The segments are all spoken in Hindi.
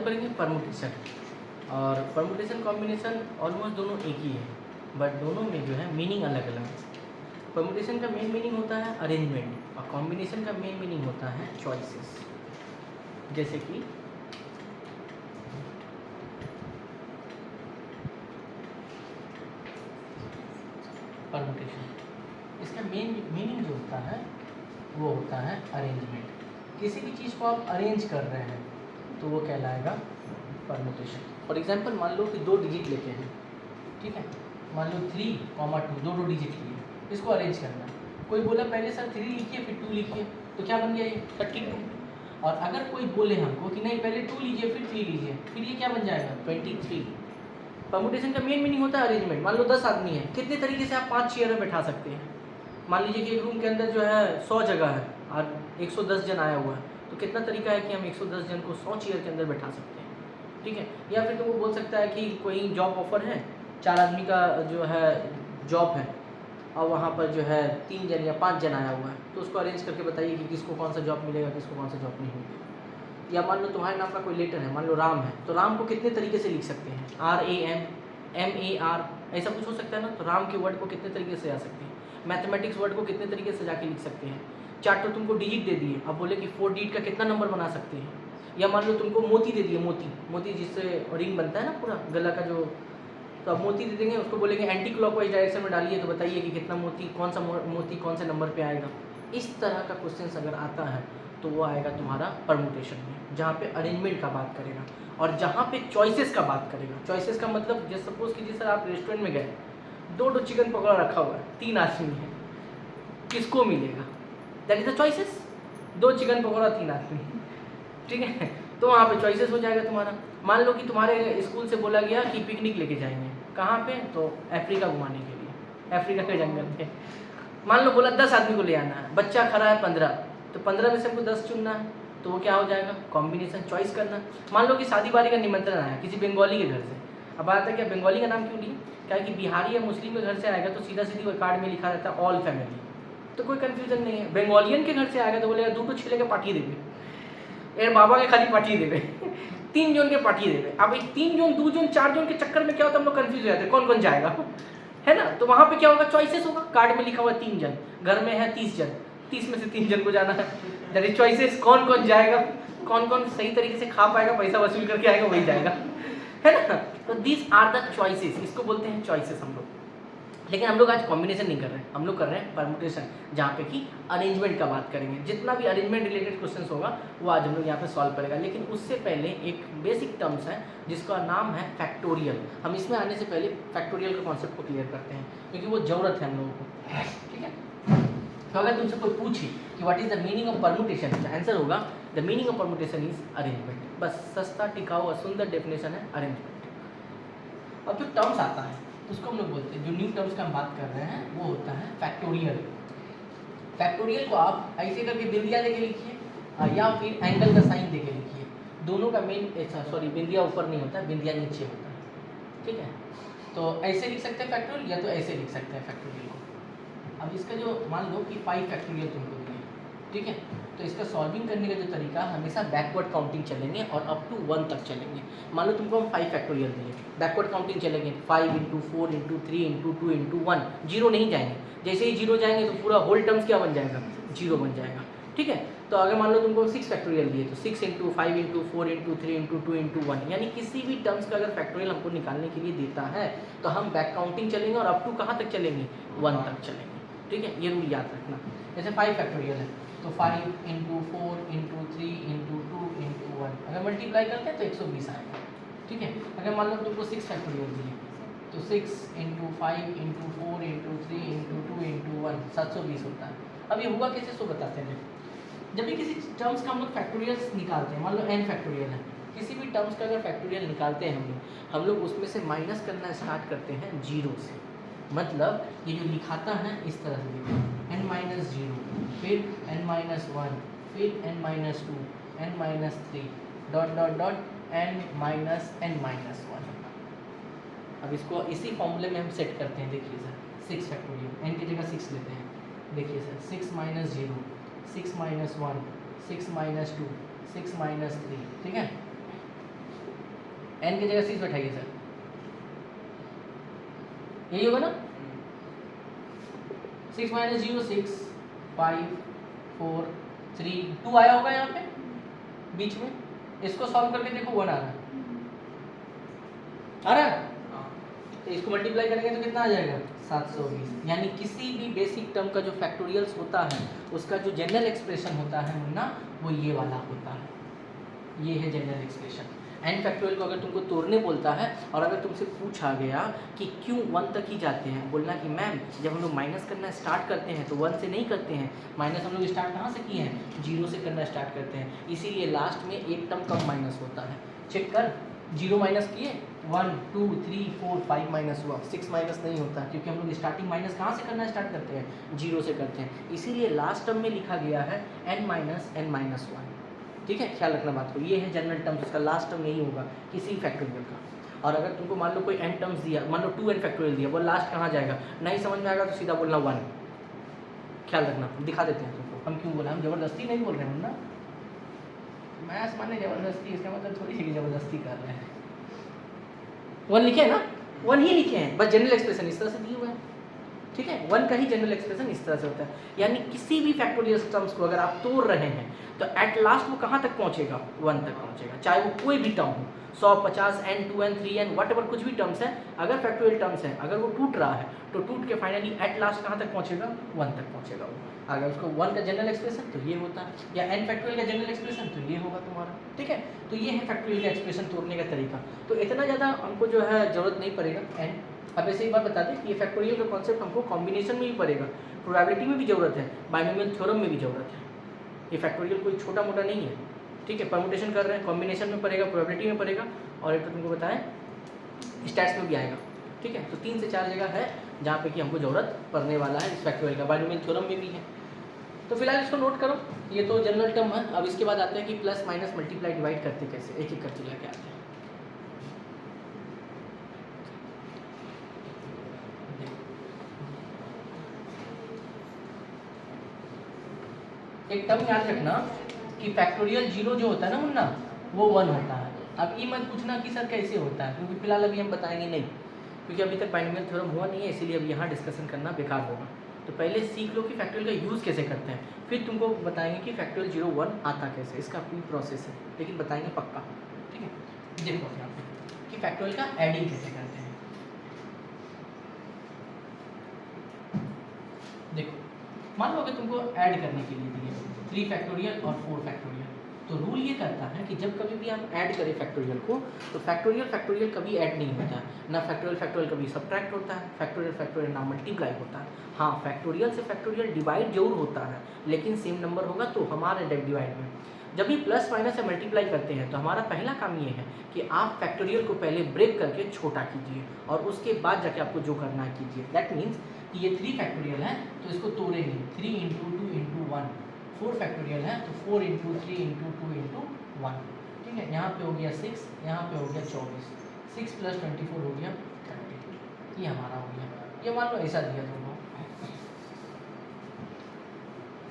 करेंगे परमुटेशन। और परमुटेशन कॉम्बिनेशन ऑलमोस्ट दोनों एक ही है, बट दोनों में जो है मीनिंग अलग अलग है। परमुटेशन का मेन मीनिंग होता है अरेंजमेंट और कॉम्बिनेशन का मेन मीनिंग होता है चॉइसेस। जैसे कि परमुटेशन, इसका मेन मीनिंग जो होता है वो होता है अरेंजमेंट। किसी भी चीज़ को आप अरेंज कर रहे हैं तो वो कहलाएगा परमुटेशन। फॉर एग्जांपल मान लो कि 2 डिजिट लेते हैं, ठीक है, मान लो 3, 2 दो डिजिट लिए, इसको अरेंज करना है। कोई बोला पहले सर 3 लिखिए फिर 2 लिखिए, तो क्या बन गया ये 32। और अगर कोई बोले हमको कि नहीं पहले 2 लीजिए फिर 3 लीजिए, फिर ये क्या बन जाएगा 23। परमुटेशन का मेन मीनिंग होता है अरेंजमेंट। मान लो 10 आदमी है, कितने तरीके से आप 5 चेयर में बैठा सकते हैं। मान लीजिए कि एक रूम के अंदर जो है 100 जगह है और 110 जन आया हुआ है, तो कितना तरीका है कि हम 110 जन को 100 चेयर के अंदर बैठा सकते हैं, ठीक है। या फिर तो वो बोल सकता है कि कोई जॉब ऑफर है, 4 आदमी का जो है जॉब है और वहाँ पर जो है 3 जन या 5 जन आया हुआ है, तो उसको अरेंज करके बताइए कि किसको कौन सा जॉब मिलेगा, किसको कौन सा जॉब नहीं मिलेगा। या मान लो तुम्हारे नाम का कोई लेटर है, मान लो राम है, तो राम को कितने तरीके से लिख सकते हैं, RAM, MAR, ऐसा कुछ हो सकता है ना। तो राम के वर्ड को कितने तरीके से आ सकते हैं, मैथमेटिक्स वर्ड को कितने तरीके से जाके लिख सकते हैं। 4 तो तुमको डिजिट दे दिए, अब बोले कि 4 डिजिट का कितना नंबर बना सकते हैं। या मान लो तुमको मोती दे दिए, मोती जिससे रिंग बनता है ना पूरा गला का जो, तो अब मोती दे देंगे, उसको बोलेंगे एंटी क्लॉकवाइज डायरेक्शन में डालिए, तो बताइए कि कितना मोती, कौन सा मोती कौन से नंबर पे आएगा। इस तरह का क्वेश्चन अगर आता है तो वो आएगा तुम्हारा परमुटेशन में, जहाँ पे अरेंजमेंट का बात करेगा और जहाँ पे चॉइसेस का बात करेगा। चॉइसेस का मतलब जैसे सपोज कीजिए सर आप रेस्टोरेंट में गए, 2 चिकन पकौड़ा रखा हुआ है, 3 आदमी है, किसको मिलेगा, that is the choices. 2 chicken pakora 3 आदमी, ठीक है, तो वहाँ पे चॉइसेस हो जाएगा तुम्हारा। मान लो कि तुम्हारे स्कूल से बोला गया कि पिकनिक लेके जाएंगे, कहाँ पे, तो अफ्रीका घुमाने के लिए, अफ्रीका के जंगल पे। मान लो बोला 10 आदमी को ले आना है, बच्चा खड़ा है 15, तो 15 में से हमको 10 चुनना है, तो वो क्या हो जाएगा कॉम्बिनेशन, चॉइस करना। मान लो कि शादी बारी का निमंत्रण आया किसी बंगाली के घर से, अब बात है क्या बंगाली का नाम क्यों लिए, क्या कि बिहारी या मुस्लिम के घर से आएगा तो सीधा सीधी कार्ड में लिखा रहता है ऑल फैमिली, तो कोई कन्फ्यूजन नहीं है। बंगालियन के घर से आएगा तो बोलेगा 2 छिले के पार्टी देवे, यार बाबा के खाली पार्टी देवे 3 जन के पार्टी देवे। अब 3 जन 2 जन 4 जन के चक्कर में क्या होता है, हम लोग कन्फ्यूज हो जाते हैं कौन कौन जाएगा, है ना। तो वहाँ पे क्या होगा, चॉइसेस होगा, कार्ड में लिखा हुआ 3 जन, घर में है 30 जन, 30 में से 3 जन को जाना है, दैट इज चॉइसेस। कौन कौन जाएगा, कौन कौन सही तरीके से खा पाएगा, पैसा वसूल करके आएगा, वही जाएगा, है ना। तो दिस आर द चॉइसेस, इसको बोलते हैं चॉइसेस हम लोग। लेकिन हम लोग आज कॉम्बिनेशन नहीं कर रहे हैं, हम लोग कर रहे हैं परमुटेशन, जहाँ पे कि अरेंजमेंट का बात करेंगे। जितना भी अरेंजमेंट रिलेटेड क्वेश्चंस होगा वो आज हम लोग यहाँ पे सॉल्व करेगा। लेकिन उससे पहले एक बेसिक टर्म्स है जिसका नाम है फैक्टोरियल। हम इसमें आने से पहले फैक्टोरियल के कॉन्सेप्ट को क्लियर करते हैं, क्योंकि वो ज़रूरत है हम लोगों को, ठीक है। तो अगर तुमसे कोई पूछे कि what is the meaning of permutation, तो आंसर होगा the meaning of permutation is arrangement. बस सस्ता टिकाऊ और सुंदर डेफिनेशन है अरेंजमेंट। अब जो टर्म्स आता है उसको हम लोग बोलते हैं, जो न्यू टर्म्स का हम बात कर रहे हैं वो होता है फैक्टोरियल। फैक्टोरियल को आप ऐसे करके बिंदिया देके लिखिए या फिर एंगल का साइन देके लिखिए। दोनों का मेन, सॉरी बिंदिया ऊपर नहीं होता है, बिंदिया नीचे होता है, ठीक है। तो ऐसे लिख सकते हैं फैक्टोरियल, या तो ऐसे लिख सकते हैं फैक्टोरियल को। अब इसका जो मान लो कि 5 फैक्टोरियल तुमको दिए, ठीक है, तो इसका सॉल्विंग करने का जो तरीका हमेशा बैकवर्ड काउंटिंग चलेंगे और अप टू 1 तक चलेंगे। मान लो तुमको हम 5 फैक्टोरियल दिए, बैकवर्ड काउंटिंग चलेंगे 5 × 4 × 3 × 2 × 1, जीरो नहीं जाएंगे। जैसे ही जीरो जाएंगे तो पूरा होल टर्म्स क्या बन जाएगा, जीरो बन जाएगा, ठीक है। तो अगर मान लो तुमको 6 फैक्टोरियल दिए तो 6 × 5 × 4 × 3 × 2 × 1, यानी किसी भी टर्म्स का अगर फैक्टोरियल हमको निकालने के लिए देता है तो हम बैक काउंटिंग चलेंगे और अप टू कहाँ तक चलेंगे, 1 तक चलेंगे, ठीक है। ये रूल याद रखना। जैसे 5 फैक्टोरियल है तो 5 × 4 × 3 × 2 × 1, अगर मल्टीप्लाई करते हैं तो 120 आएगा, ठीक है। अगर मान लो तुमको 6 फैक्टोरियल दिए तो 6 × 5 × 4 × 3 × 2 × 1 720 होता है। अब ये हुआ कैसे, सो बताते हैं। जब भी किसी टर्म्स का हम लोग फैक्टोरियल्स निकालते हैं, मान लो n फैक्टोरियल है, किसी भी टर्म्स का अगर फैक्टोरियल निकालते हैं हम लोग उसमें से माइनस करना स्टार्ट करते हैं 0 से। मतलब ये जो लिखाता है इस तरह से लिखते हैं n-0, फिर n-1, फिर n-2, n-3 n-1। अब इसको इसी फॉर्मूले में हम सेट करते हैं। देखिए सर 6 फैक्टोरियल, n की जगह 6 लेते हैं। देखिए सर 6 - 0, 6 - 1, 6 - 2, 6 - 3, ठीक है। n की जगह 6 बैठाइए सर, यही होगा ना। 6 माइनस 0 6, 5 4 3 2 आया होगा यहाँ पे बीच में। इसको सॉल्व करके देखो 1 आ रहा है, आ रहा है। तो इसको मल्टीप्लाई करेंगे तो कितना आ जाएगा 720। यानी किसी भी बेसिक टर्म का जो फैक्टोरियल्स होता है उसका जो जनरल एक्सप्रेशन होता है मुन्ना वो ये वाला होता है, ये है जनरल एक्सप्रेशन। एन फैक्टोरियल को अगर तुमको तोड़ने बोलता है और अगर तुमसे पूछा गया कि क्यों 1 तक ही जाते हैं, बोलना कि मैम जब हम लोग माइनस करना स्टार्ट करते हैं तो 1 से नहीं करते हैं, माइनस हम लोग स्टार्ट कहाँ से किए हैं 0 से करना स्टार्ट करते हैं, इसीलिए लास्ट में एक टर्म कम माइनस होता है। चेक कर 0 माइनस किए 1 2 3 4 5 माइनस हुआ, 6 माइनस नहीं होता क्योंकि हम लोग स्टार्टिंग माइनस कहाँ से करना स्टार्ट करते हैं 0 से करते हैं, इसीलिए लास्ट टर्म में लिखा गया है n माइनस n माइनस 1। ठीक है, ख्याल रखना बात को, ये है जनरल टर्म जिसका लास्ट टर्म यही होगा किसी फैक्टोरियल का। और अगर तुमको मान लो कोई n टर्म्स दिया, मान लो 2n फैक्टोरियल दिया, वो लास्ट कहाँ जाएगा नहीं समझ में आएगा तो सीधा बोलना 1। ख्याल रखना, दिखा देते हैं तुमको हम क्यों बोला, हम ज़बरदस्ती नहीं बोल रहे हैं ना, मैथ्स माने ज़बरदस्ती, इसका मतलब थोड़ी सी ज़बरदस्ती कर रहे हैं। 1 लिखे हैं ना, 1 ही लिखे हैं, बस जनरल एक्सप्रेशन इस तरह से दिए हुए हैं। ठीक है, 1 का ही जनरल एक्सप्रेशन इस तरह से होता है, यानी किसी भी फैक्टोरियल टर्म्स को अगर आप तोड़ रहे हैं तो एट लास्ट वो कहाँ तक पहुँचेगा 1 तक पहुँचेगा, चाहे वो कोई भी टर्म हो 100 50 n 2n 3n वट कुछ भी टर्म्स है, अगर फैक्टोरियल टर्म्स है अगर वो टूट रहा है तो टूट के फाइनली एट लास्ट कहाँ तक पहुँचेगा 1 तक पहुँचेगा वो। अगर उसको 1 का जनरल एक्सप्रेशन तो ये होता है, या n फैक्टोरियल का जनरल एक्सप्रेशन तो ये होगा तुम्हारा। ठीक है, तो ये है फैक्टोरियल का एक्सप्रेशन तोड़ने का तरीका। तो इतना ज़्यादा हमको जो है ज़रूरत नहीं पड़ेगा n। अब ऐसे ही बात बता दें कि ये फैक्टोरियल का कॉन्सेप्ट हमको कॉम्बिनेशन में भी पड़ेगा, प्रोबेबिलिटी में भी ज़रूरत है, बाइनोमियल थ्योरम में भी ज़रूरत है। ये फैक्टोरियल कोई छोटा मोटा नहीं है। ठीक है, परमुटेशन कर रहे हैं कॉम्बिनेशन में पड़ेगा, प्रोबेबिलिटी में पड़ेगा, और एक तो तुमको बताएं स्टैट्स में भी आएगा। ठीक है, तो 3 से 4 जगह है जहाँ पे कि हमको ज़रूरत पड़ने वाला है इस फैक्टोरियल का, बाइनोमियल थ्योरम में भी है। तो फिलहाल इसको नोट करो, ये तो जनरल टर्म है। अब इसके बाद आते हैं कि प्लस माइनस मल्टीप्लाई डिवाइड करते कैसे, एक एक करके लेके आते हैं। एक टर्म याद रखना कि फैक्टोरियल 0 जो होता है ना मुन्ना वो 1 होता है। अब ये मत पूछना कि सर कैसे होता है, क्योंकि फिलहाल अभी हम बताएंगे नहीं, क्योंकि अभी तक बाइनोमियल थ्योरम हुआ नहीं है, इसीलिए अब यहाँ डिस्कशन करना बेकार होगा। तो पहले सीख लो कि फैक्टोरियल का यूज़ कैसे करते हैं, फिर तुमको बताएंगे कि फैक्टोरियल 0 1 आता कैसे, इसका पूरी प्रोसेस है, लेकिन बताएंगे पक्का। ठीक है, देखो यहाँ पे कि फैक्टोरियल का एडिंग कैसे करते हैं। देखो मान लो अगर तुमको ऐड करने के लिए दिए 3 फैक्टोरियल और 4 फैक्टोरियल, तो रूल ये करता है कि जब कभी भी हम ऐड करें फैक्टोरियल को तो फैक्टोरियल कभी ऐड नहीं होता है, ना फैक्टोरियल कभी सब्ट्रैक्ट होता है, फैक्टोरियल ना मल्टीप्लाई होता है। हाँ, फैक्टोरियल से फैक्टोरियल डिवाइड जरूर होता है, लेकिन सेम नंबर होगा तो हमारे डिवाइड में जब भी प्लस माइनस से मल्टीप्लाई करते हैं तो हमारा पहला काम ये है कि आप फैक्टोरियल को पहले ब्रेक करके छोटा कीजिए और उसके बाद जाके आपको जो करना है कीजिए। दैट मीन्स कि ये 3 फैक्टोरियल है तो इसको तोड़ेंगे 3 × 2 × 1, 4 फैक्टोरियल है तो 4 × 3 × 2 × 1। ठीक है, यहाँ पे हो गया 6, यहाँ पे हो गया 24, 6 + 24 हो गया 30, ये हमारा हो गया। ये मान लो ऐसा दिया तुमको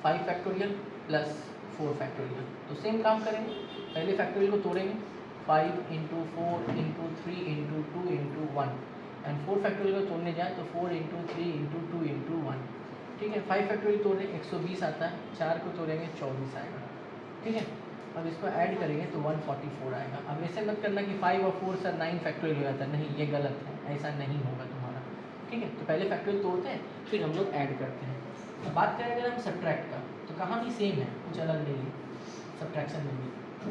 5 फैक्टोरियल प्लस 4 फैक्टोरियल, तो सेम काम करेंगे, पहले फैक्टोरियल को तोड़ेंगे 5 × 4 × 3 × 2 × 1, एंड 4 फैक्टोरियल को तोड़ने जाए तो 4 × 3 × 2 × 1। ठीक है, 5 फैक्टोरियल तोड़ें 120 आता है, 4 को तोड़ेंगे 24 आएगा। ठीक है, अब इसको ऐड करेंगे तो 144 आएगा। अब ऐसे मत करना कि 5 और 4 सर 9 फैक्टोरियल हो जाता है, नहीं ये गलत है, ऐसा नहीं होगा तुम्हारा। ठीक है, तो पहले फैक्टोरियल तोड़ते हैं फिर हम लोग ऐड करते हैं। तो बात करें अगर हम सब्ट्रैक्ट का तो कहाँ भी सेम है, कुछ अलग नहीं है सब्ट्रैक्शन में भी।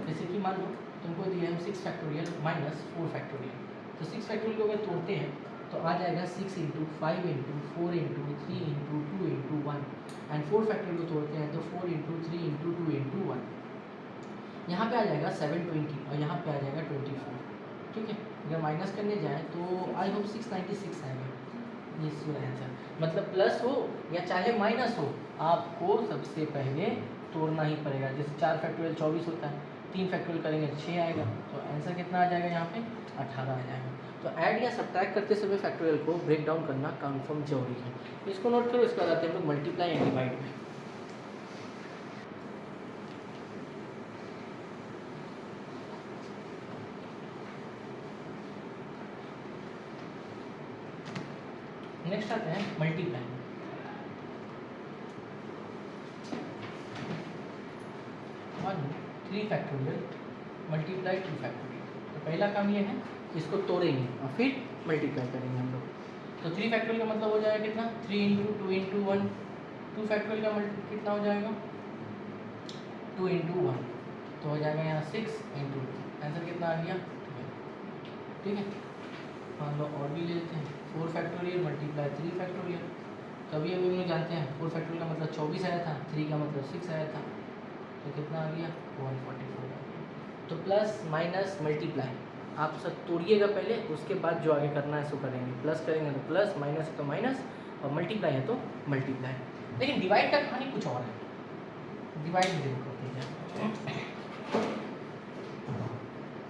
जैसे कि मान लो तुमको दिए हम 6 फैक्टोरियल माइनस 4 फैक्टोरियल, तो 6 फैक्टोरियल को अगर तोड़ते हैं तो आ जाएगा 6 × 5 × 4 × 3 × 2 × 1, एंड 4 फैक्टोरियल को तोड़ते हैं तो 4 × 3 × 2 × 1। यहाँ पे आ जाएगा 720 और यहाँ पे आ जाएगा 24। ठीक है, अगर माइनस करने जाए तो आई होप 696 आएगा, ये इसका आंसर। मतलब प्लस हो या चाहे माइनस हो आपको सबसे पहले तोड़ना ही पड़ेगा। जैसे 4 फैक्टोरियल 24 होता है, 3 फैक्टोरियल करेंगे 6 आएगा, तो आंसर कितना आ जाएगा यहाँ पे 18 आ जाएगा। तो ऐड या सब्ट्रैक्ट करते समय फैक्टोरियल को ब्रेक डाउन करना कन्फर्म जरूरी है, इसको नोट करो। इसके बाद आते हैं हम लोग मल्टीप्लाई एंड डिवाइड में। नेक्स्ट आते हैं मल्टीप्लाई। मान लो 3 फैक्टोरियल मल्टीप्लाई 2 फैक्टोरियल। तो पहला काम ये है, इसको तोड़ेंगे और फिर मल्टीप्लाई करेंगे हम लोग। तो 3 फैक्टोरियल का मतलब हो जाएगा कितना, 3 इंटू 2 इंटू 1। 2 फैक्टोरियल का कितना हो जाएगा, 2 इंटू 1, तो हो जाएगा यहाँ 6 इंटू 2। आंसर कितना आ गया, 12। ठीक है, मान लो और भी ले लेते हैं, 4 फैक्टोरियल मल्टीप्लाई 3 फैक्टोरियल। तो अभी हम लोग जानते हैं 4 फैक्टोरियल का मतलब 24 आया था, 3 का मतलब 6 आया था, तो कितना आ गया, 144 आ गया। तो प्लस माइनस मल्टीप्लाई आप सब तोड़िएगा पहले, उसके बाद जो आगे करना है सो करेंगे। प्लस करेंगे तो प्लस, माइनस है तो माइनस, और मल्टीप्लाई है तो मल्टीप्लाई। लेकिन डिवाइड का कहानी कुछ और है। डिवाइड में देखो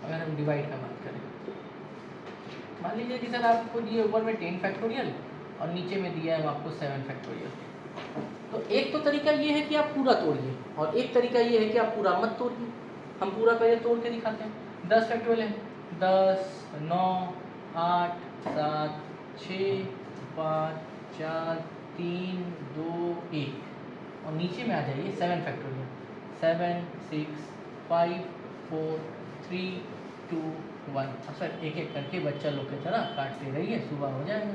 अगर हम डिवाइड का बात करें, मान लीजिए कि सर आपको दिए ऊपर में 10 फैक्टोरियल और नीचे में दिया है आपको 7 फैक्टोरियल। तो एक तो तरीका ये है कि आप पूरा तोड़िए, और एक तरीका ये है कि आप पूरा मत तोड़िए। हम पूरा पहले तोड़ के दिखाते हैं। 10 फैक्टोरियल है, 10, 9, 8, 7, 6, 5, 4, 3, 2, 1, और नीचे में आ जाइए 7 फैक्टोरियल। 7, 6, 5, 4, 3, 2, 1। अब सर एक एक करके बच्चा लोग की तरह काटते रहिए, सुबह हो जाएगा।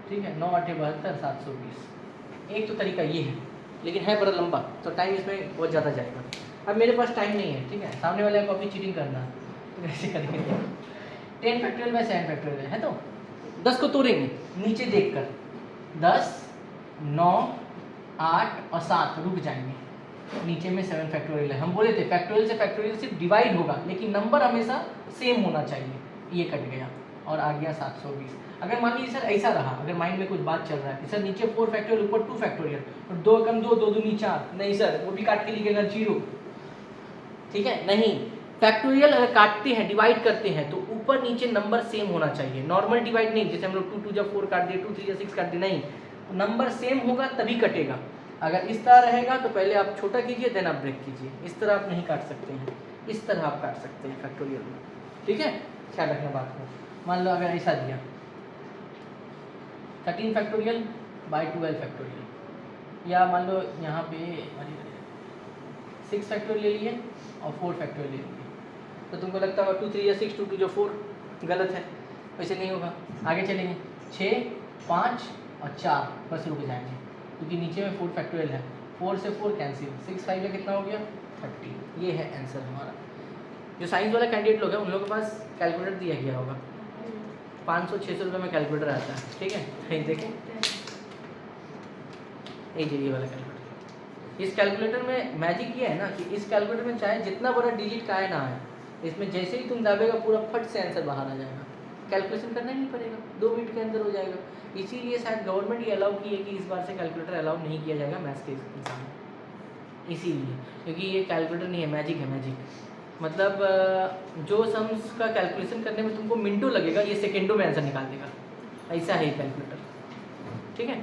ठीक है, 9 8 72, 720। एक तो तरीका ये है, लेकिन है बड़ा लंबा, तो टाइम इसमें बहुत ज़्यादा जाएगा। अब मेरे पास टाइम नहीं है, ठीक है, सामने वाले को अपनी चीटिंग करना, तो कैसे करेंगे। 10 फैक्टोरियल बाय 7 फैक्टोरियल है, तो 10 को तोड़ेंगे नीचे देखकर, 10, 9, 8 और 7 रुक जाएंगे, नीचे में 7 फैक्टोरियल है। हम बोले थे फैक्टोरियल से फैक्टोरियल सिर्फ डिवाइड होगा, लेकिन नंबर हमेशा सेम होना चाहिए। ये कट गया और आ गया 720। अगर मान लीजिए सर ऐसा रहा, अगर माइंड में कुछ बात चल रहा है कि सर नीचे 4 फैक्टोरियल ऊपर 2 फैक्टोरियल, और 2 कम 2, 2 दूनी 4, नहीं सर वो भी काट के लिखेगा 0। ठीक है, नहीं, फैक्टोरियल अगर काटते हैं, डिवाइड करते हैं, तो ऊपर नीचे नंबर सेम होना चाहिए। नॉर्मल डिवाइड नहीं, जैसे हम लोग 2 2 जब 4 काट दिए, 2 3 6 काट दिए, नहीं, नंबर सेम होगा तभी कटेगा। अगर इस तरह रहेगा तो पहले आप छोटा कीजिए, देन आप ब्रेक कीजिए। इस तरह आप नहीं काट सकते हैं, इस तरह आप काट सकते हैं फैक्टोरियल में। ठीक है, ख्याल रखना बात को। मान लो अगर ऐसा दिया 13 फैक्टोरियल बाई 12 फैक्टोरियल, या मान लो यहाँ पे 6 फैक्टोरियल ले लिए और 4 फैक्टोरियल ले लिए, तो तुमको लगता होगा 2 3 या 6, 2 2 जो 4, गलत है, वैसे नहीं होगा। आगे चलेंगे, 6, 5 और 4 बस रुक जाएंगे, क्योंकि नीचे में 4 फैक्टोरियल है। 4 से 4 कैंसिल, 6 5 में कितना हो गया, 30। ये है आंसर हमारा। जो साइंस वाला कैंडिडेट लोग हैं उन लोगों के पास कैलकुलेटर दिया गया होगा, 500-600 रुपये में कैलकुलेटर आता है। ठीक है, कहीं देखें, ये वाला कैलकुलेटर। इस कैलकुलेटर में मैजिक ये है ना कि इस कैलकुलेटर में चाहे जितना बड़ा डिजिट का है ना है, इसमें जैसे ही तुम दाबेगा पूरा फट से आंसर बाहर आ जाएगा, कैलकुलेशन करना ही नहीं पड़ेगा, 2 मिनट के अंदर हो जाएगा। इसीलिए शायद गवर्नमेंट ये अलाउ की है कि इस बार से कैलकुलेटर अलाउ नहीं किया जाएगा मैथ्स के एग्जाम में, इसीलिए, क्योंकि ये कैलकुलेटर नहीं है, मैजिक है। मैजिक मतलब जो सम्स का कैलकुलेशन करने में तुमको मिनटों लगेगा, ये सेकेंडों में आंसर निकाल देगा, ऐसा है कैलकुलेटर। ठीक है,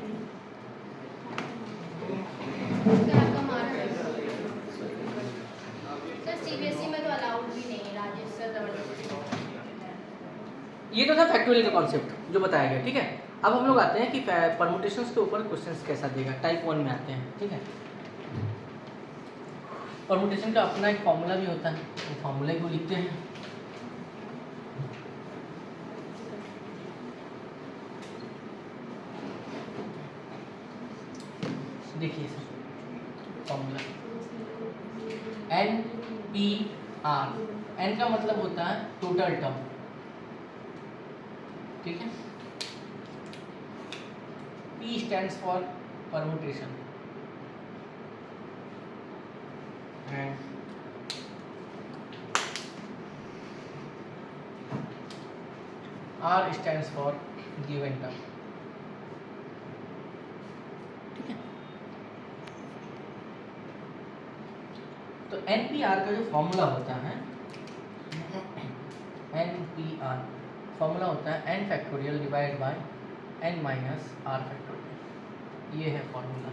सीबीएसई में तो अलाउड भी नहीं है, राजेश सर ये तो था फैक्टोरियल का कॉन्सेप्ट जो बताया गया। ठीक है, अब हम लोग आते हैं कि परमुटेशंस के ऊपर क्वेश्चंस कैसा देगा। टाइप 1 में आते हैं। ठीक है, परमुटेशन का अपना एक फॉर्मूला भी होता है, तो फॉर्मूले को लिखते हैं। देखिए सर, फॉर्मूला NPR, N का मतलब होता है टोटल टर्म। ठीक है, P stands for permutation and R stands for given term. ठीक है, तो NPR का जो फॉर्मूला होता है, NPR फॉर्मूला होता है n factorial divide by n minus r factorial. ये है formula,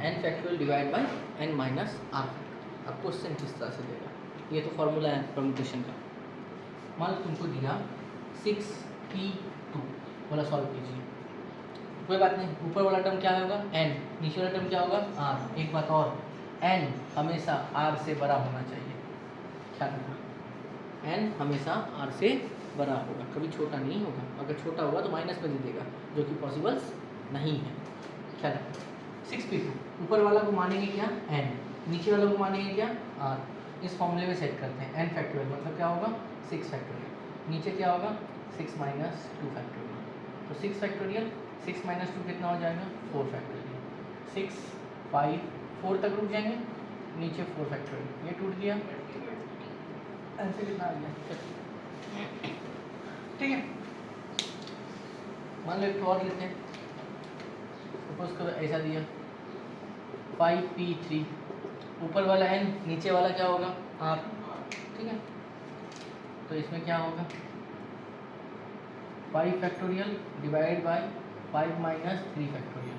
n factorial divide by n minus r factorial. अब क्वेश्चन किस तरह से देगा, ये तो फॉर्मूला है परमुटेशन का। मान लो तुमको दिया 6p2 बोला सॉल्व कीजिए। कोई बात नहीं, ऊपर वाला टर्म क्या होगा n, नीचे वाला टर्म क्या होगा r। एक बात और, n हमेशा r से बड़ा होना चाहिए, ख्याल रखना, n हमेशा r से बड़ा होगा, कभी छोटा नहीं होगा। अगर छोटा होगा तो माइनस में दे देगा, जो कि पॉसिबल्स नहीं है, ख्याल रखना। 6p2 ऊपर वाला को मानेंगे क्या n, नीचे वाला को मानेंगे क्या r। इस फॉर्मूले में सेट करते हैं n फैक्टोरियल मतलब क्या होगा 6 फैक्टोरियल, नीचे क्या होगा 6 माइनस 2 फैक्टोरियल। तो 6 फैक्टोरियल 6 माइनस 2 कितना हो जाएगा 4 फैक्टोरियल। 6 5 4 तक रुक जाएंगे, नीचे 4 फैक्टोरियल, ये टूट गया, आंसर कितना आ गया। ठीक है, मान लो एक और लेते हैं, सपोज करो ऐसा दिया 5p3, ऊपर वाला n, नीचे वाला क्या होगा r। ठीक है, तो इसमें क्या होगा 5 factorial divide by 5 minus 3 factorial.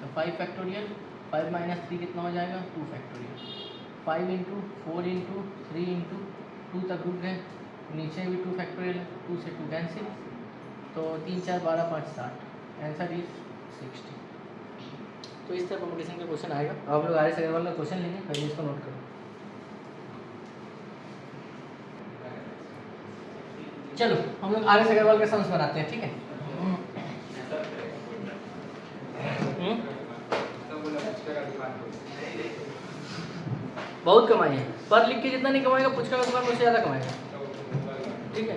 तो 5 फैक्टोरियल 5 माइनस 3 कितना हो जाएगा 2 फैक्टोरियल। 5 इंटू 4 इंटू 3 इंटू 2 तक रुक गए, नीचे भी 2 फैक्टोरियल, 2 से 2 कैंसिल, तो 3 4 12 5 60, आंसर इज 60। तो इस तरह कॉम्पिटिशन का क्वेश्चन आएगा। अब हम लोग आर एस अग्रवाल का क्वेश्चन लेंगे, पहले इसको नोट करो। चलो हम लोग आर एस अग्रवाल का सम्स बनाते हैं, ठीक है। बहुत कमाई है, पर लिख के जितना नहीं कमाएगा पुचका का दुकान उससे ज़्यादा कमाएगा, ठीक है।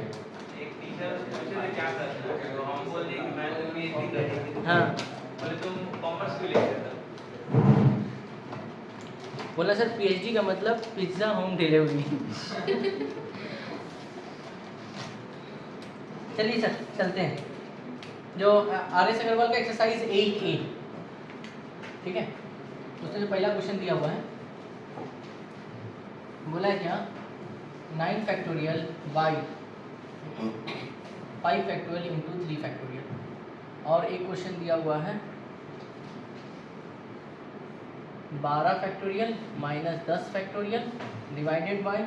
हाँ बोला सर पीएचडी का मतलब पिज्ज़ा होम डिलीवरी। चलिए सर चलते हैं, जो आर एस अग्रवाल का एक्सरसाइज 8A, ठीक है। उसने जो पहला क्वेश्चन दिया हुआ है, बोला है क्या 9 factorial by 5 factorial into 3 factorial, और एक क्वेश्चन दिया हुआ है 12 factorial minus 10 factorial divided bye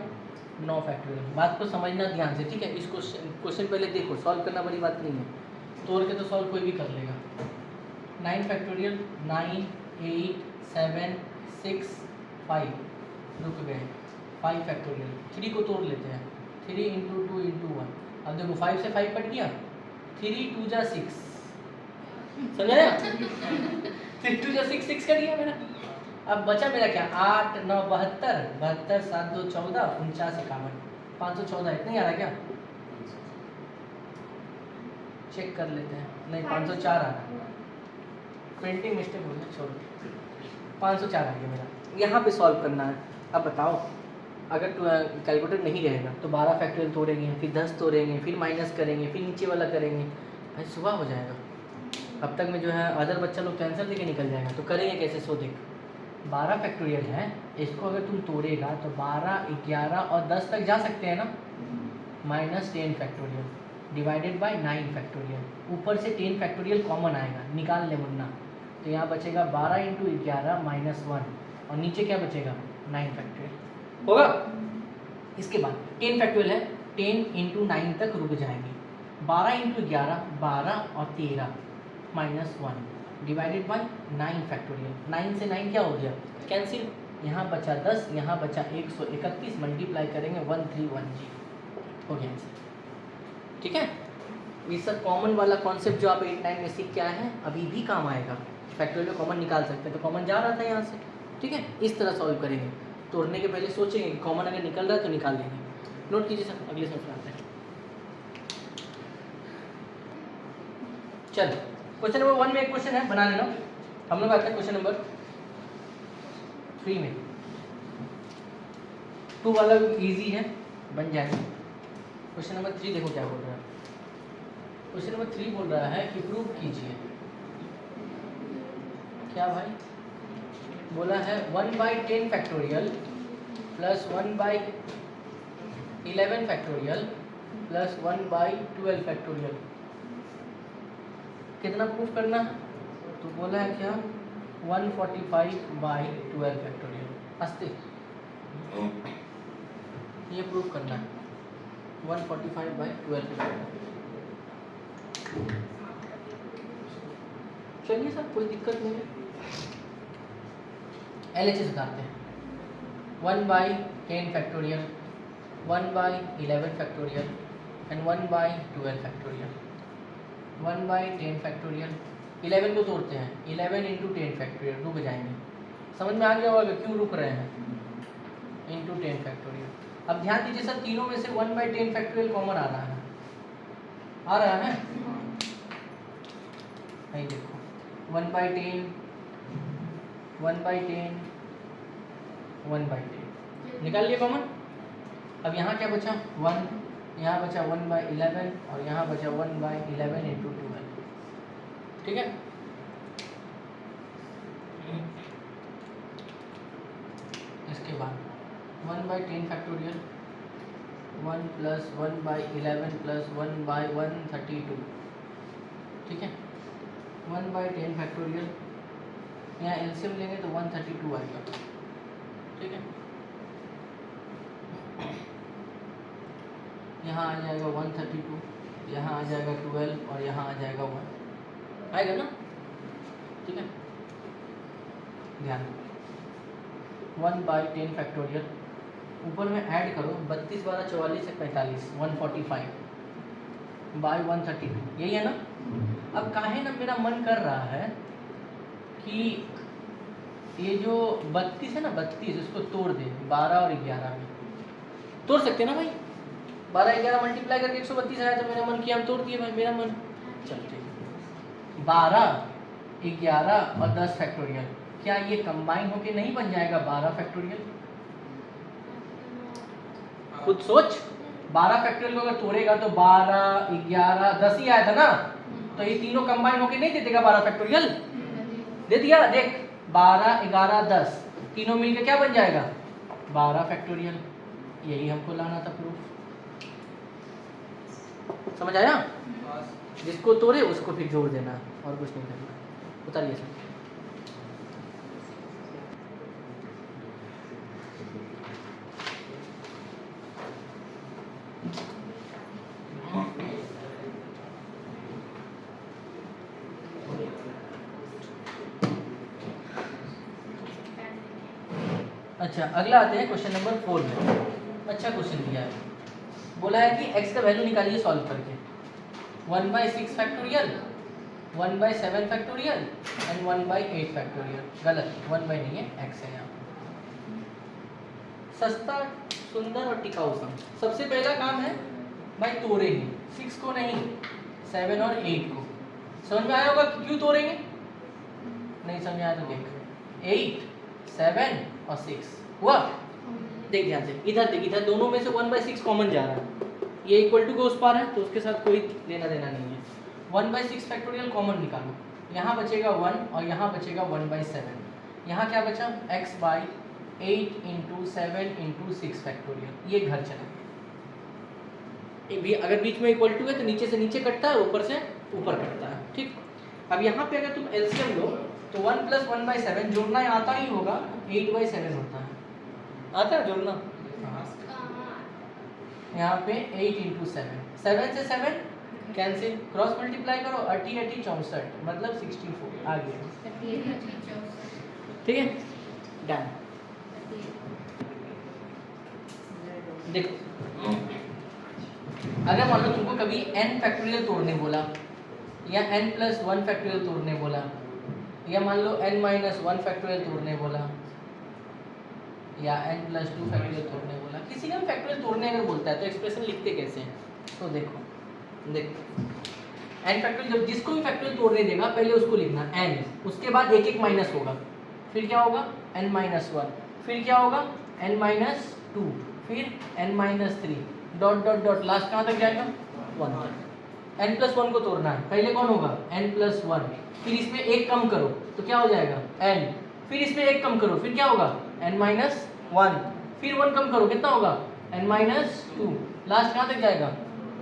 9 factorial. बात को समझना ध्यान से, ठीक है। इस क्वेश्चन पहले देखो, सॉल्व करना बड़ी बात नहीं है, तोड़ के तो सॉल्व कोई भी कर लेगा। 9 फैक्टोरियल 9 8 7 6 5 रुक गए, 5 फैक्टोरियल 3 को तोड़ लेते हैं, 3 इंटू 2 इंटू 1। अब देखो 5 से 5 कट गया, 3 2 जा 6, समझा ना 3 2 जा 6, 6 कट गया मेरा। अब बचा मेरा क्या 8 9 72 72 7 2 14 49 51 514, इतना ही आ रहा है क्या, चेक कर लेते हैं। नहीं 504 आ रहा है, प्रिंटिंग मिस्टेक हो गया, छोड़ो 504 आ गया मेरा। यहाँ पे सॉल्व करना है। अब बताओ अगर कैलकुलेटर नहीं रहेगा तो 12 फैक्टोरियल तोड़ेंगे, फिर 10 तोड़ेंगे, फिर माइनस करेंगे, फिर नीचे वाला करेंगे, भाई सुबह हो जाएगा। अब तक में जो है अदर बच्चा लोग तो आंसर लेके निकल जाएगा, तो करेंगे कैसे सो देख। 12 फैक्टोरियल है, इसको अगर तुम तोड़ेगा तो 12 11 और 10 तक जा सकते हैं ना, minus 10 factorial divided bye 9 factorial, ऊपर से 10 फैक्टोरियल कॉमन आएगा, निकाल ले मुन्ना। तो यहाँ बचेगा 12 इंटू 11 माइनस 1, और नीचे क्या बचेगा 9 फैक्टोरियल होगा। इसके बाद 10 फैक्टोरियल है, 10 इंटू 9 तक रुक जाएंगे, 12 इंटू 11 12 और 13 माइनस 1 डिवाइडेड बाय 9 फैक्टोरियल। 9 से 9 क्या हो गया कैंसिल, यहाँ बचा 10, यहाँ बचा 131, मल्टीप्लाई करेंगे 1310 हो गया आंसर, ठीक है। ये सब कॉमन वाला कॉन्सेप्ट जो आप 8 9 में सीख के आए हैं अभी भी काम आएगा। फैक्टोरियल कॉमन निकाल सकते हैं, तो कॉमन जा रहा था यहाँ से, ठीक है। इस तरह सॉल्व करेंगे, तोड़ने के पहले सोचेंगे कि कॉमन अगर निकल रहा है तो निकाल लेंगे। नोट कीजिए सर, अगले सवाल आते हैं। चल क्वेश्चन नंबर 1 में एक क्वेश्चन है, बना लेना। हम लोग आते हैं क्वेश्चन नंबर 3 में। 2 वाला इजी है, बन जाएगा। क्वेश्चन नंबर 3 देखो क्या बोल रहा है। क्वेश्चन नंबर 3 बोल रहा है कि प्रूव कीजिए, क्या भाई बोला है 1/10 factorial plus 1/11 factorial plus 1/12 factorial, कितना प्रूफ करना है। तो बोला है क्या 145/12 फैक्टोरियल, हंसते ये प्रूफ करना है 145/12 फैक्टोरियल। चलिए सर, कोई दिक्कत नहीं है। LHS उतारते हैं। 1/10 factorial, 1/11 factorial and 1/12 factorial. 1/10 factorial, 11 को तोड़ते हैं, 11 इंटू 10 फैक्टोरियल, रुक जाएंगे। समझ में आ गया होगा क्यों रुक रहे हैं, इंटू 10 फैक्टोरियल। अब ध्यान दीजिए सर, तीनों में से 1/10 फैक्टोरियल कॉमन आ रहा है, आ रहा है। नहीं देखो, 1/10, 1/10, 1/10 निकाल लिया कॉमन। अब यहाँ क्या बचा 1, यहाँ बचा 1/11 और यहाँ बचा 1/11 इंटू 12। ठीक है, इसके बाद 1/10 फैक्टोरियल, 1 प्लस 1/11 प्लस 1/132। ठीक है, 1/10 फैक्टोरियल, यहाँ एलसीएम लेंगे तो 132 आएगा। ठीक है, यहाँ आ जाएगा 132, यहाँ आ जाएगा 12 और यहाँ आ जाएगा 1, आएगा ना। ठीक है, ध्यान दो, 1/10 फैक्टोरियल, ऊपर में ऐड करो 32 12 44 से 45, 145 बाई 132, यही है ना। अब काहे ना मेरा मन कर रहा है कि ये जो 32 है ना, 32 इसको तोड़ दे 12 और 11 में, तोड़ सकते हैं ना भाई। 12 11 मल्टीप्लाई करके 132 आया, तो मेरा मन किया हम तोड़ दिए भाई, मेरा मन। चल ठीक, 12 11 और 10 फैक्टोरियल, क्या ये कंबाइन होके नहीं बन जाएगा 12 फैक्टोरियल? खुद सोच, 12 फैक्टोरियल को अगर तोड़ेगा तो 12 11 10 ही आया था ना, तो ये तीनों कंबाइन होके नहीं दे देगा 12 फैक्टोरियल? दे दिया। देख 12 11 10 तीनों मिलके क्या बन जाएगा 12 फैक्टोरियल। यही हमको लाना था प्रूफ, समझ आया। जिसको तोड़े उसको फिर जोड़ देना और कुछ नहीं करना। उतारिए सर। अच्छा, अगला आते हैं क्वेश्चन नंबर 4 में। अच्छा क्वेश्चन दिया है, बोला है कि x का वैल्यू निकालिए सॉल्व करके। 1/6 फैक्टोरियल, 1/7 फैक्टोरियल एंड 1/8 फैक्टोरियल। गलत, 1 नहीं है, x है यहाँ। सस्ता सुंदर और टिकाऊ सम। सबसे पहला काम है भाई तोड़ेंगे, 6 को नहीं 7 और 8 को। समझ में आया होगा कि क्यों तोड़ेंगे? नहीं समझ में आया तो देख, 8 7 और 6 हुआ। देख ध्यान से, इधर देख, इधर दोनों में से 1/6 कॉमन जा रहा है, ये इक्वल टू के उस पार है तो उसके साथ कोई लेना देना नहीं है। 1/6 फैक्टोरियल कॉमन निकालो, यहाँ बचेगा 1 और यहाँ बचेगा 1/7। यहाँ क्या बचा x/8 इंटू 7 इंटू 6 फैक्टोरियल। ये घर चला, भी अगर बीच में इक्वल टू है तो नीचे से नीचे कटता है, ऊपर से ऊपर कटता है। ठीक, अब यहाँ पे अगर तुम एलसीएम लो तो 1 प्लस 1/7 जोड़ना आता ही होगा, 8/7 होता है, आता है जोड़ना। यहाँ पे 8 इंटू 7, 7 से 7 कैंसिल, क्रॉस मल्टीप्लाई करो, 80 80 64 मतलब 64 आ गया। ठीक है, डन। देखो, अगर मान लो तुमको कभी n फैक्टोरियल तोड़ने बोला या n प्लस 1 फैक्टोरियल तोड़ने बोला, या मान लो n-1 फैक्टोरियल तोड़ने बोला या n प्लस 2 फैक्टोरियल तोड़ने बोला, किसी का फैक्टोरियल तोड़ने अगर बोलता है तो एक्सप्रेशन लिखते कैसे हैं? तो देखो n फैक्टोरियल, जब जिसको भी फैक्टोरियल तोड़ने देगा पहले उसको लिखना n, उसके बाद एक एक माइनस होगा, फिर क्या होगा n-1, फिर क्या होगा n-2, फिर n-3, dot dot dot, last कहाँ तक जाएगा 1 तक। n प्लस 1 को तोड़ना है, पहले कौन होगा n प्लस 1, फिर इसमें एक कम करो तो क्या हो जाएगा n, फिर इसमें एक कम करो फिर क्या होगा n-1, फिर 1 कम करो कितना होगा n-2, लास्ट कहाँ तक जाएगा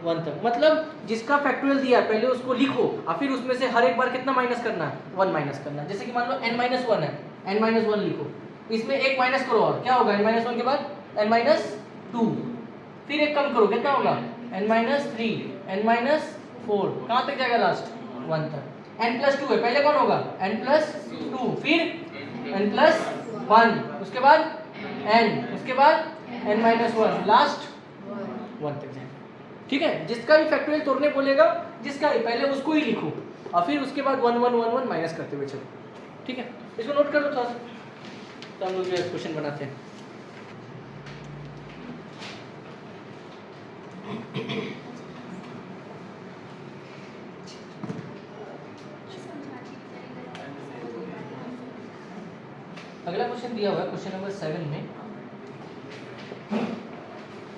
1 तक। मतलब जिसका फैक्टोरियल दिया है पहले उसको लिखो और फिर उसमें से हर एक बार कितना माइनस करना है 1 माइनस करना है। जैसे कि मान लो n-1 है, n-1 लिखो, इसमें एक माइनस करो और क्या होगा n-1 के बाद n-2, फिर एक कम करो कितना होगा n-3, n-4, 4, कहाँ तक जाएगा लास्ट 1 तक। n+2 है, पहले कौन होगा n+2, फिर n+1, उसके बाद n, उसके बाद n-1, लास्ट 1 तक जाएगा। ठीक है, जिसका भी फैक्टोरियल तोड़ने बोलेगा, जिसका भी पहले उसको ही लिखो और फिर उसके बाद 1 1 1 1 माइनस करते हुए चलो। ठीक है, इसको नोट कर लो थोड़ा सा, तो हम लोग जो क्वेश्चन बनाते हैं। अगला क्वेश्चन दिया हुआ है क्वेश्चन नंबर 7 में।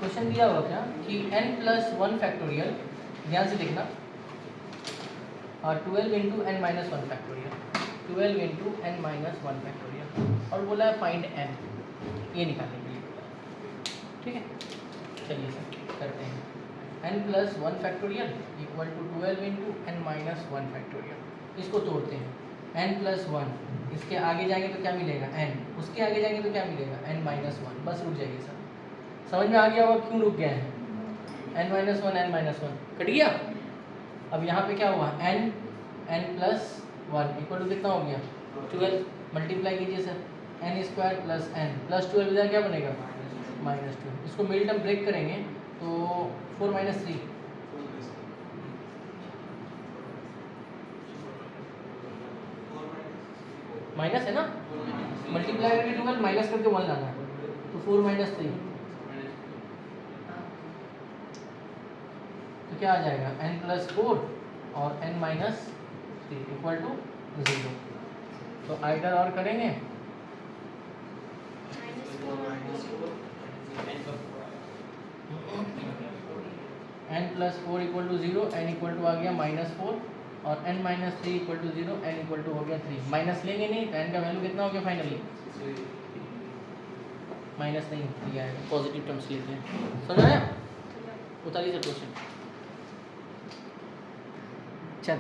क्वेश्चन दिया हुआ क्या कि n+1 फैक्टोरियल, ध्यान से देखना, और 12 into n minus 1 factorial, 12 into n minus 1 factorial, और बोला है फाइंड n, ये निकालने के लिए। ठीक है, चलिए सर करते हैं। n+1 factorial equal to 12 into n minus 1 factorial, इसको तोड़ते हैं। n+1, इसके आगे जाएंगे तो क्या मिलेगा n, उसके आगे जाएंगे तो क्या मिलेगा n-1, बस रुक जाइए सर, समझ में आ गया होगा क्यों रुक गया है, n-1 n-1 कट गया। अब यहाँ पे क्या हुआ n+1 इक्वल टू कितना हो गया 12, मल्टीप्लाई कीजिए sir, n² plus n plus 12 इधर क्या बनेगा -2, इसको मिड टर्म ब्रेक करेंगे तो 4 - 3 माइनस है ना, मल्टीप्लाई करके 12 माइनस करके 1 लाना है, तो 4 - 3 तो क्या आ जाएगा n+4 और n-3 इक्वल टू 0। तो आइडर और करेंगे n+4 equal to 0, n equal to आ गया -4 और n-3 equal to 0, n equal to हो गया 3। माइनस लेंगे नहीं तो n का वैल्यू कितना हो गया फाइनली, माइनस नहीं दिया है, पॉजिटिव टर्म्स लेते हैं। समझ आया, उतारिए सर क्वेश्चन। चल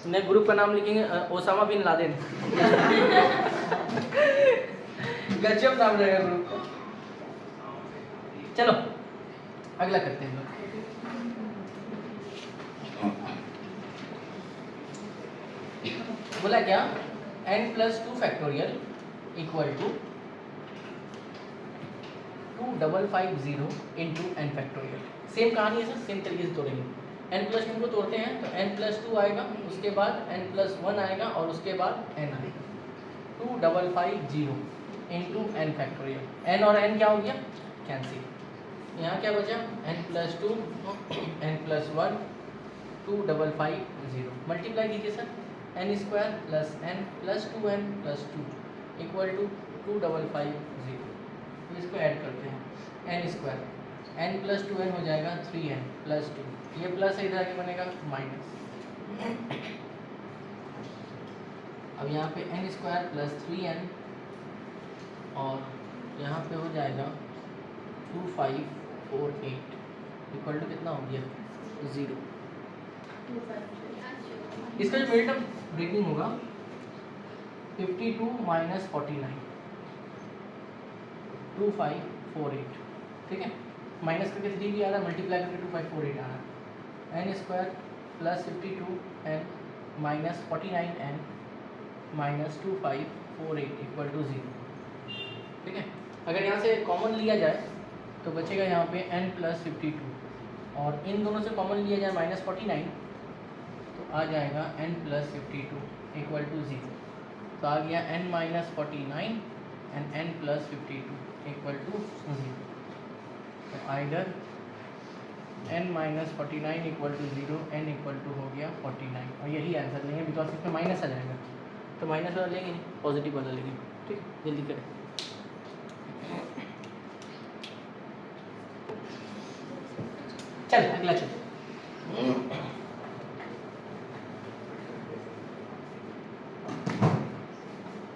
नए ग्रुप का नाम लिखेंगे ओसामा बिन लादेन। गजब नाम रहेगा ग्रुप का। चलो अगला करते हैं। बोला क्या n+2 factorial equal to 2550 into n factorial. Same कहानी है सर, सेम तरीके से तोड़ेंगे। n+2 को तोड़ते हैं तो n+2 आएगा, उसके बाद n+1 आएगा और उसके बाद n आएगा। 2550 इंटू n फैक्टोरियल, n और n क्या हो गया कैंसिल। यहाँ क्या बचा n+2 n+1 2550 मल्टीप्लाई कीजिए sir, n² plus n plus 2n plus 2 equal to 2550। तो इसको ऐड करते हैं n², n प्लस 2n हो जाएगा 3n प्लस 2, ये प्लस इधर आगे बनेगा माइनस। अब यहाँ पे n² प्लस 3n और यहाँ पे हो जाएगा 2548 इक्वल टू कितना हो गया 0। इसका जो मिड टर्म ब्रेकिंग होगा 52 - 49 2548, ठीक है, माइनस करके 3 भी आ रहा है, मल्टीप्लाई करके 2548 आ रहा है। n² plus 52n minus 49n minus 2548 equal to 0। ठीक है, अगर यहाँ से कॉमन लिया जाए तो बचेगा यहाँ पे n प्लस 52 और इन दोनों से कॉमन लिया जाए -49 तो आ जाएगा n प्लस 52 इक्वल टू 0। तो आ गया n minus 49 and n plus 52 equal to 0। तो either n minus 49 equal to 0, n equal to हो गया 49 और यही आंसर लेंगे बिकॉज इसमें माइनस आ जाएगा, तो माइनस वाला लेंगे पॉजिटिव वाला लेंगे। ठीक, जल्दी करें। चल अगला चल।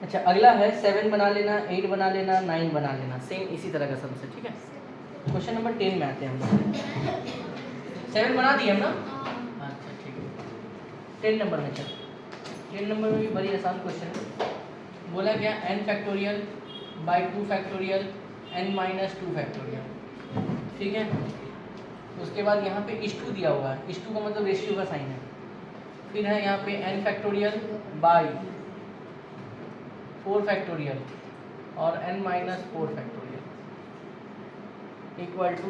अच्छा अगला है 7 बना लेना, 8 बना लेना, 9 बना लेना, सेम इसी तरह का सबसे। ठीक है, क्वेश्चन नंबर 10 में आते हैं हम लोग। 7 बना दिए हम ना, अच्छा ठीक है। 10 नंबर में चल, 10 नंबर में भी बड़ी आसान क्वेश्चन है। बोला गया n factorial by 2 factorial n minus 2 factorial, ठीक है। उसके बाद यहाँ पे इस टू दिया हुआ है, इस टू का मतलब रेशियो का साइन है। फिर है यहाँ पे n फैक्टोरियल बाई 4 फैक्टोरियल और n minus 4 factorial equal to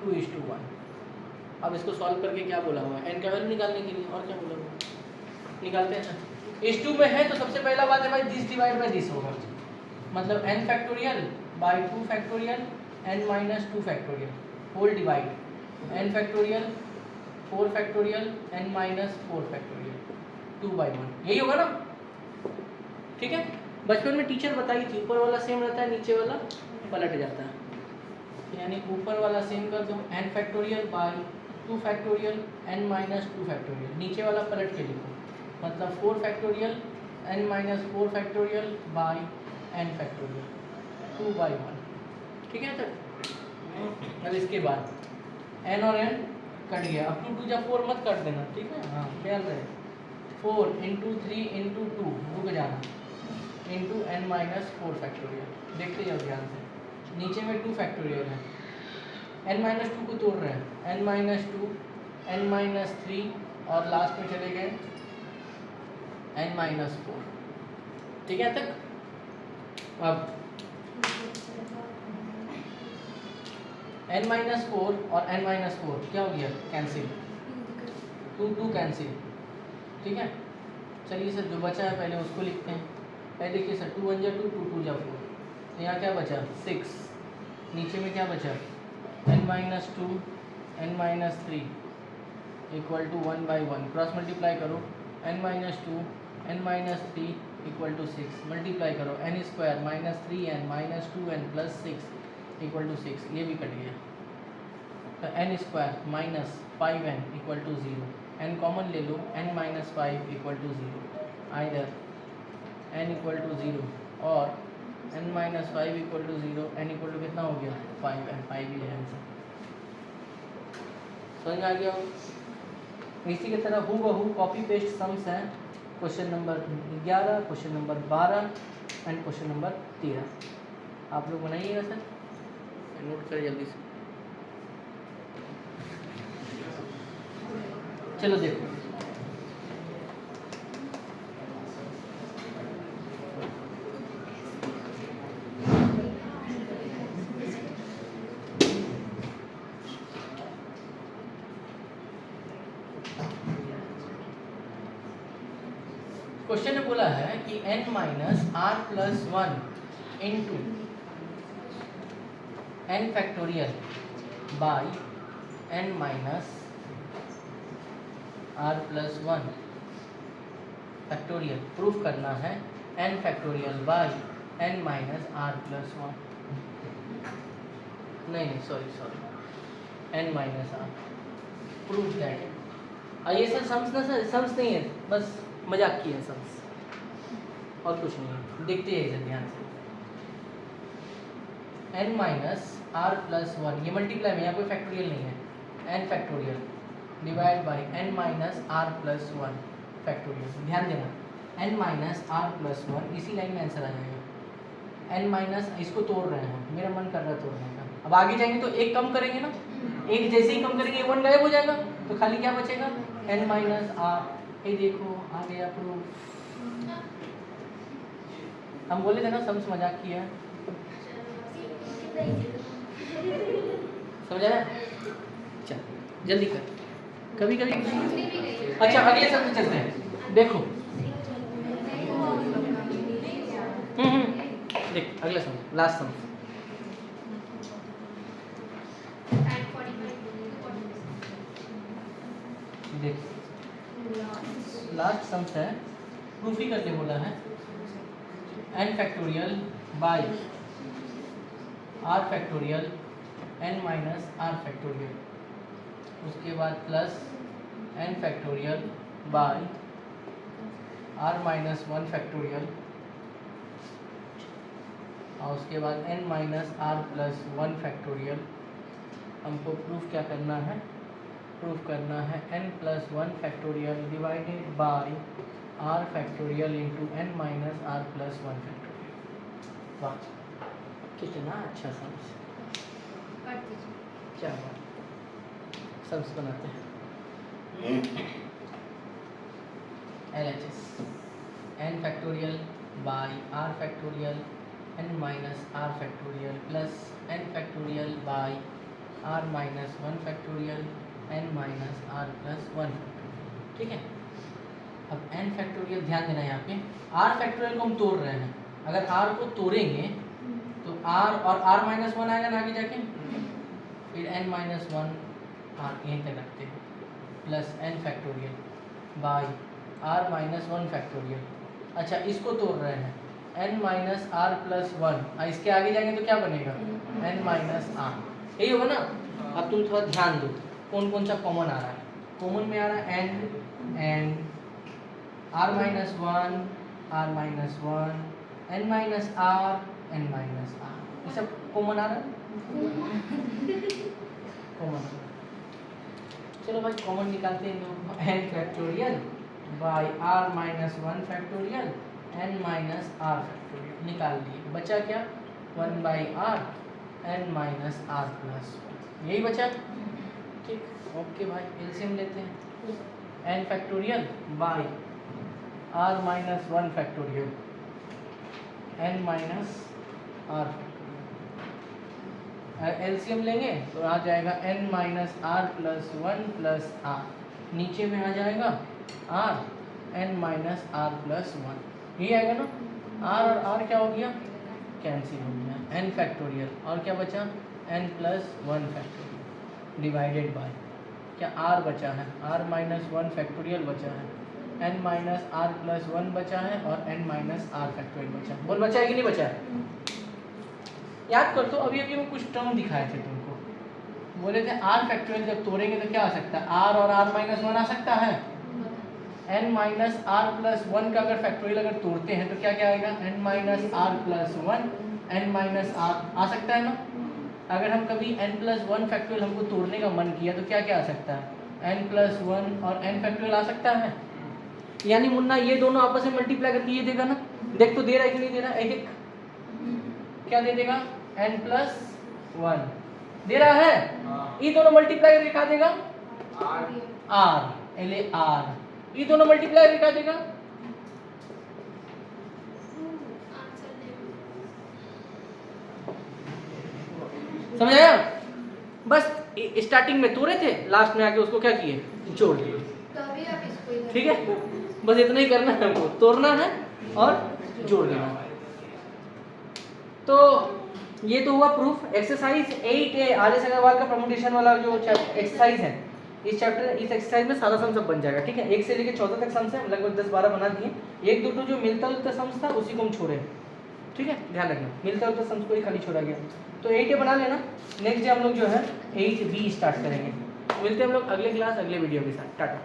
2:1। अब इसको सॉल्व करके क्या बोला हुआ है, n का वैल्यू निकालने के लिए, और क्या बोला हुआ है निकालते हैं ना। इस टू में है तो सबसे पहला बात है भाई दिस डिवाइड बाई दिस होगा, मतलब n factorial by 2 factorial n minus 2 factorial whole divide n factorial 4 factorial n minus 4 factorial 2/1, यही होगा ना, ठीक है। बचपन में टीचर बताई थी ऊपर वाला सेम रहता है, नीचे वाला पलट जाता है, यानी ऊपर वाला सेम कर दो n factorial by 2 factorial n minus 2 factorial, नीचे वाला पलट के लिखो, मतलब 4 factorial n minus 4 factorial by n factorial 2/1, ठीक है। तक अब इसके बाद n और n कट गया, अब 2 2 4 मत कर देना, ठीक है, हाँ ख्याल रहे। 4 इंटू 3 इंटू 2 रुक जाना इंटू n माइनस 4 फैक्टोरियल, देखते जाओ ध्यान से, नीचे में 2 फैक्टोरियल है, n माइनस 2 को तोड़ रहे हैं, n माइनस 2 n माइनस 3 और लास्ट में चले गए n माइनस 4, ठीक है। तक अब n माइनस 4 और n माइनस 4 क्या हो गया, कैंसिल, 2 2 कैंसिल, ठीक है। चलिए सर जो बचा है पहले उसको लिखते हैं। पहले देखिए सर 2 1 जा 2 2 2 जा 4, तो यहाँ क्या बचा 6, नीचे में क्या बचा n minus 2 n minus 3 equal to 1/1, cross multiply करो n minus 2 n minus 3 equal to 6, multiply करो n square minus 3n minus 2n plus 6 equal to 6, ये भी कट गया, तो n square minus 5n equal to 0, n common ले लो n minus 5 equal to 0, either n equal to 0 और n minus 5 equal to 0, n equal to कितना हो गया 5n, 5 ही है आंसर, समझ में आ गया हो। इसी की तरह हूबहू कॉपी पेस्ट सम्स हैं question number 11, question number 12 and question number 13, आप लोग बनाइएगा सर, नोट करें जल्दी से। चलो देखो क्वेश्चन ने बोला है कि n minus R plus 1 into n factorial by n minus R plus 1 factorial proof करना है n factorial by n minus R plus 1, नहीं sorry n minus R, proof that. ये सर सम्स ना सर, सम्स नहीं है, बस मजाक की है सम्स, और कुछ नहीं है, देखते हैं इसे ध्यान से। n माइनस आर प्लस 1, ये मल्टीप्लाई में, यहाँ कोई फैक्टोरियल नहीं है, n factorial divide by n minus R plus 1 factorial, ध्यान देना n माइनस आर प्लस 1, इसी लाइन में आंसर आ जाएगा। n माइनस, इसको तोड़ रहे हैं, मेरा मन कर रहा है तोड़ने का, अब आगे जाएंगे तो एक कम करेंगे ना, एक जैसे ही कम करेंगे 1 गायब हो जाएगा, तो खाली क्या बचेगा n माइनस आर, ये देखो आ गया प्रूफ। हम बोले थे ना सम्स मजाक किया, समझ आया, चल जल्दी कर, कभी कभी। अच्छा अगले सम चलते हैं, देखो देख अगला सम, लास्ट सम, देख लास्ट सम है, प्रूफ ही करने बोला है, n factorial by r factorial n minus r factorial, उसके बाद plus n factorial by r minus 1 factorial, और उसके बाद n minus r plus 1 factorial. हमको प्रूफ क्या करना है, प्रूफ करना है n plus 1 factorial divided by R factorial into N minus R plus one factorial. वाह, कितना अच्छा सम्स, कर दीजिए। क्या बात, सम्स बनाते हैं। LHS N factorial by R factorial N minus R factorial plus N factorial by R minus one factorial N minus R plus one. ठीक है, अब एन फैक्टोरियल ध्यान देना यहाँ पे, आर फैक्टोरियल को हम तोड़ रहे हैं, अगर आर को तोड़ेंगे तो आर और आर माइनस वन आएगा ना आगे जाके, फिर एन माइनस वन आर यहीं तक रखते हैं plus N factorial by R minus one factorial. अच्छा, इसको तोड़ रहे हैं, N minus R plus one, इसके आगे जाएंगे तो क्या बनेगा, एन माइनस आर, यही होगा ना। अब तुम थोड़ा ध्यान दो कौन कौन सा कॉमन आ रहा है। कॉमन में आ रहा है N R minus one, R minus one, N minus R, N minus R, ये सब कॉमन आ रहा है, कॉमन। चलो भाई कॉमन निकालते हैं, N factorial by R minus one factorial N minus R factorial निकाल लिए, बचा क्या, one by R N minus R plus, यही बचा। ठीक, ओके भाई, एलसीएम लेते हैं, N factorial by R minus one factorial N minus R factorial, LCM लेंगे तो आ जाएगा N minus R plus one plus R, नीचे में आ जाएगा R N minus R plus one, यही आएगा ना। आर और आर क्या हो गया, कैंसिल हो गया, एन फैक्टोरियल और क्या बचा, N plus one factorial divided by क्या आर बचा है, आर माइनस वन फैक्टोरियल बचा है, N minus R plus one बचा है और एन माइनस आर फैक्टोरियल बचा है। बोल बचा है कि नहीं बचा है, याद कर। तो अभी अभी मैं कुछ टर्म दिखाए थे तुमको, बोले थे आर फैक्टोरियल जब तोड़ेंगे तो क्या आ सकता है, आर और आर माइनस वन आ सकता है, N minus R plus one का अगर फैक्टोरियल अगर तोड़ते हैं तो क्या क्या आएगा, N minus R plus one, N minus R आ सकता है ना। अगर हम कभी एन प्लस वन फैक्टोरियल हमको तोड़ने का मन किया तो क्या क्या आ सकता है, एन प्लस वन और एन फैक्टोरियल आ सकता है। यानी मुन्ना ये दोनों आपस में मल्टीप्लाई करके ये देगा ना, देख तो दे रहा है कि नहीं दे रहा, एक एक क्या दे देगा, एन प्लस वन दे रहा है, ये दोनों मल्टीप्लाई करके क्या देगा, आर एल आर, ये दोनों मल्टीप्लाई करके क्या देगा, समझ आया। बस स्टार्टिंग में तोड़े थे, लास्ट में आके उसको क्या किए, जोड़ दिए। तभी आप इसको ठीक है, बस इतना ही करना है हमको, तोड़ना है और जोड़ देना है। तो ये तो हुआ प्रूफ। Exercise 8 RS. अग्रवाल का परम्यूटेशन वाला जो एक्सरसाइज है, इस चैप्टर इस एक्सरसाइज में सारा सम सब बन जाएगा। ठीक है, 1 से लेकर 14 तक सम्स है, लगभग 10-12 बना दिए। एक दो जो मिलता जुलता सम्स था उसी को हम छोड़े। ठीक है, ध्यान रखना, मिलता जुलता सम्स को ही खाली छोड़ा गया। तो 8A बना लेना। नेक्स्ट डे हम लोग जो है 8B स्टार्ट करेंगे। मिलते हैं हम लोग अगले क्लास अगले वीडियो के साथ। टाटा।